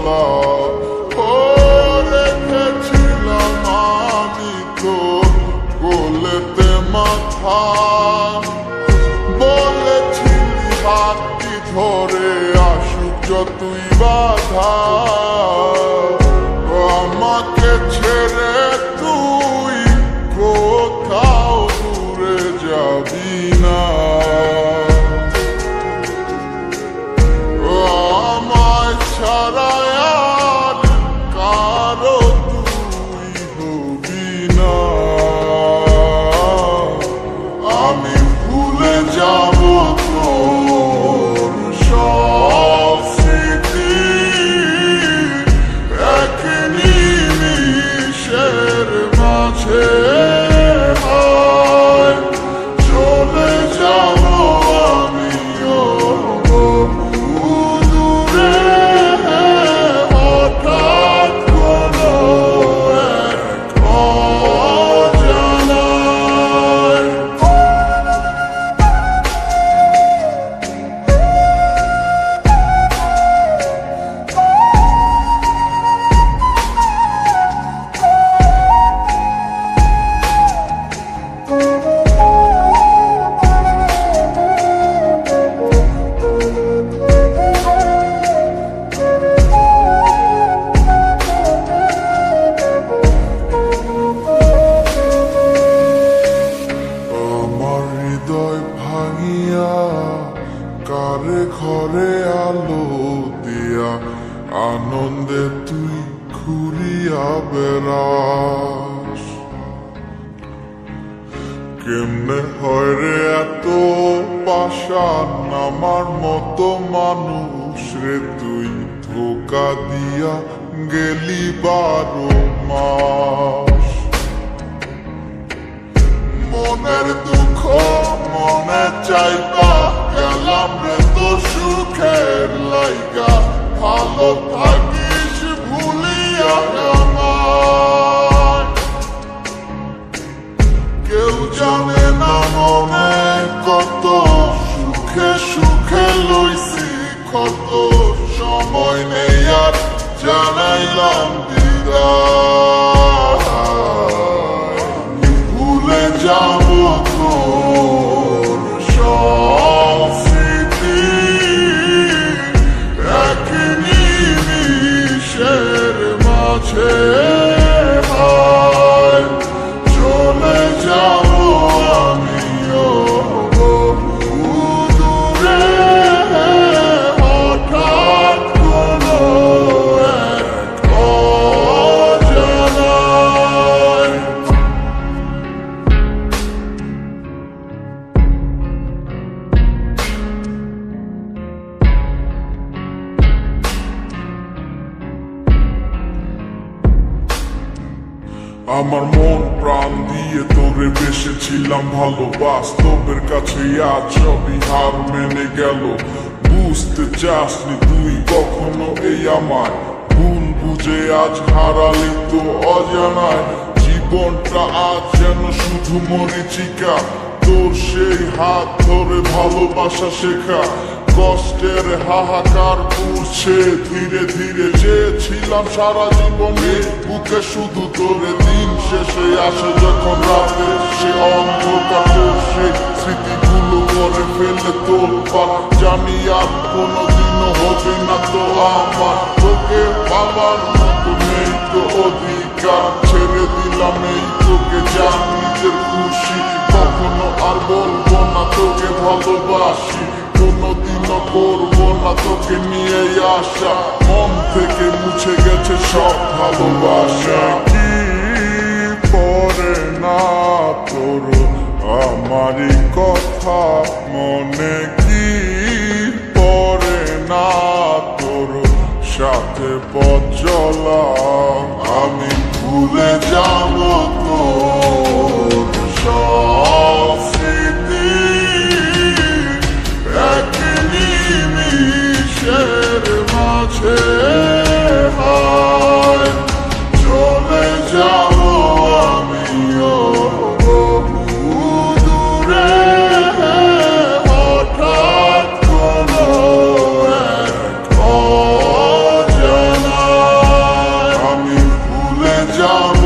জ্বালা রেখেছিলাম আমি তোর কোলেতে মাথা, বলেছিলি হাতটি ধরে আসুক যতই বাধা, আমাকে ছেড়ে তুই কোথাও দূরে যাবি না, আমায় ছাড়া আর কারো তুই হবি না, আমি ভুলে যাব তোর সব স্মৃতি, এক নিমিষের মাঝে চলে যাব আমিও বহু দূরে, হঠাৎ কোনো এক অজানায়। আমার হৃদয় ভাঙিয়া কারে ঘরে আলো দিয়া, আনন্দে তুই ঘুরিয়া বেড়াস, কেমনে হয় রে এত পাষাণ আমার মতো মানুষ রে, তুই ধোকা দিয়া গেলি 12 মাস, মনের দুঃখ মনে চাইবা গেলাম রে তো সুখের লাইগা, ভালো থাকিস ভুলিয়া আমায়, কেউ জানে না মনে কত সুখে সুখে লইছি কত, সময় নেই আর জানাইলাম বিদায়, ভুলে যাব তোর সব স্মৃতি, এক নিমিষের মাঝে চলে যাব আমিও বহু দূরে, হঠাৎ কোনো এক অজানায়। আমার মন প্রাণ দিয়ে তোরে বেসেছিলাম ভালো, বাস্তবের কাছে আজ সবই হার মেনে গেল, বুঝতে চাসনি তুই কখনো এই আমায়, ভুল বুঝে আজ হারালি তো অজানায়, জীবনটা আজ যেন শুধু মরীচিকা, তোর সেই হাত ধরে ভালোবাসা শেখা, কষ্টের হাহাকার পুড়ছে ধীরে ধীরে, চেয়েছিলাম সারা জীবনে বুকে শুধু তোরে, দিন শেষে আসে যখন রাতে সে অন্ধকার, তোর সেই স্মৃতিগুলো করে ফেলে তোলপাড়, জানি আর কোনোদিনও হবে না তো আমার, তোকে পাবার মতো নেই তো অধিকার, ছেড়ে দিলাম এই তোকে যা নিজের খুশি, কখনো আর বলবো না তোকে ভালোবাসি, কোনোদিনও করবো না তোকে নিয়ে আসা, মন থেকে মুছে গেছে সব ভালোবাসা, কি পড়ে না তোর আমারই কথা মনে, কি পড়ে না তোর সাথে পথ চলা, আমি ভুলে যাব তোর সব স্মৃতি, এক নিমিষের মাঝে চলে যাব আমিও বহু দূরে, হঠাৎ কোনো এক অজানা যাও